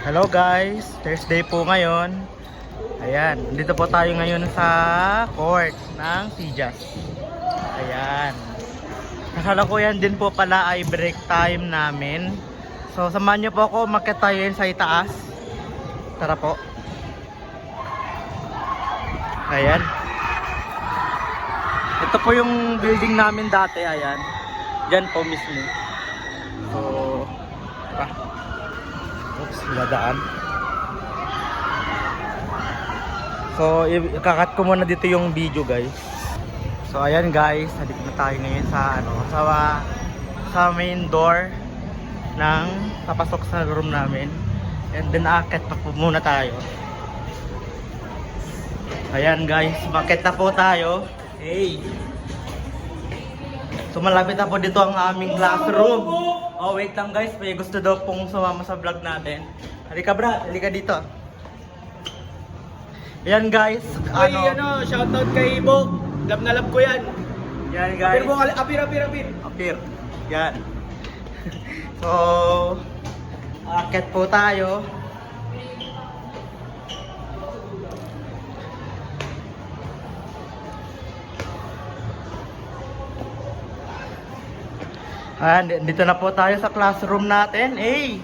Hello guys, Thursday po ngayon. Ayan, dito po tayo ngayon sa court ng Tijas. Ayan. Kasalukuyan din po pala ay break time namin. So samahan niyo po ako, umakyat tayo yun sa itaas. Tara po. Ayan. Ito po yung building namin dati, ayan. Diyan po mismo. So, tara. Oops, nadaan. So, ikakat ko muna dito yung video, guys. So, ayan guys, nandito na tayo ngayon sa sa main door ng papasok sa room namin. And then aakyat pa po muna tayo. Ayan guys, aakyat na po tayo. Hey. So, malapit na po dito ang aming classroom. Oh, wait lang guys, may gusto daw pong sumama sa vlog natin. Halika brad, halika dito. Ayan guys, shoutout kay Ibo. Love na love ko yan. Yan guys. Apir. Yan. So, akit po tayo. Ayan, dito na po tayo sa classroom natin. Hey!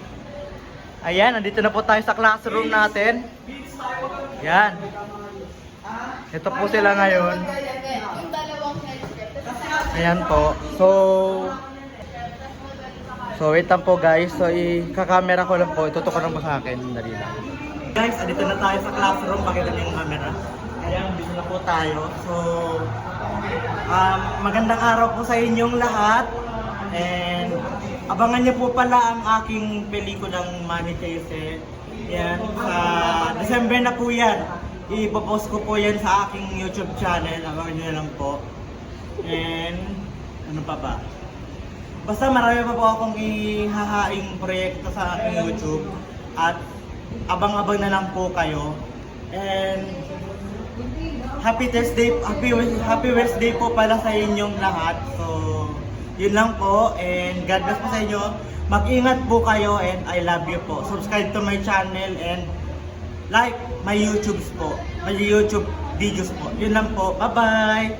Ayan, nandito na po tayo sa classroom natin. Yan. Ito po sila ngayon. Ayan po. So wait lang po guys. So ika-camera ko lang po. Itutok ko lang po sa akin. Dali lang. Guys, dito na tayo sa classroom. Pakita niyo yung camera. Ayan, dito na po tayo. So magandang araw po sa inyong lahat. And abangan niyo po pala ang aking pelikulang Money Chaser. Yan, sa December na po yan. Ipopost ko po yan sa aking YouTube channel. Abangan nyo na lang po. And ano pa ba? Basta marami pa po akong ihahaing proyekto sa aking YouTube. At abang-abang na lang po kayo. And happy Wednesday po pala sa inyong lahat. So yun lang po, and God bless po sa inyo. Mag-ingat po kayo, and I love you po. Subscribe to my channel and like my YouTube videos po. Yun lang po. Bye-bye!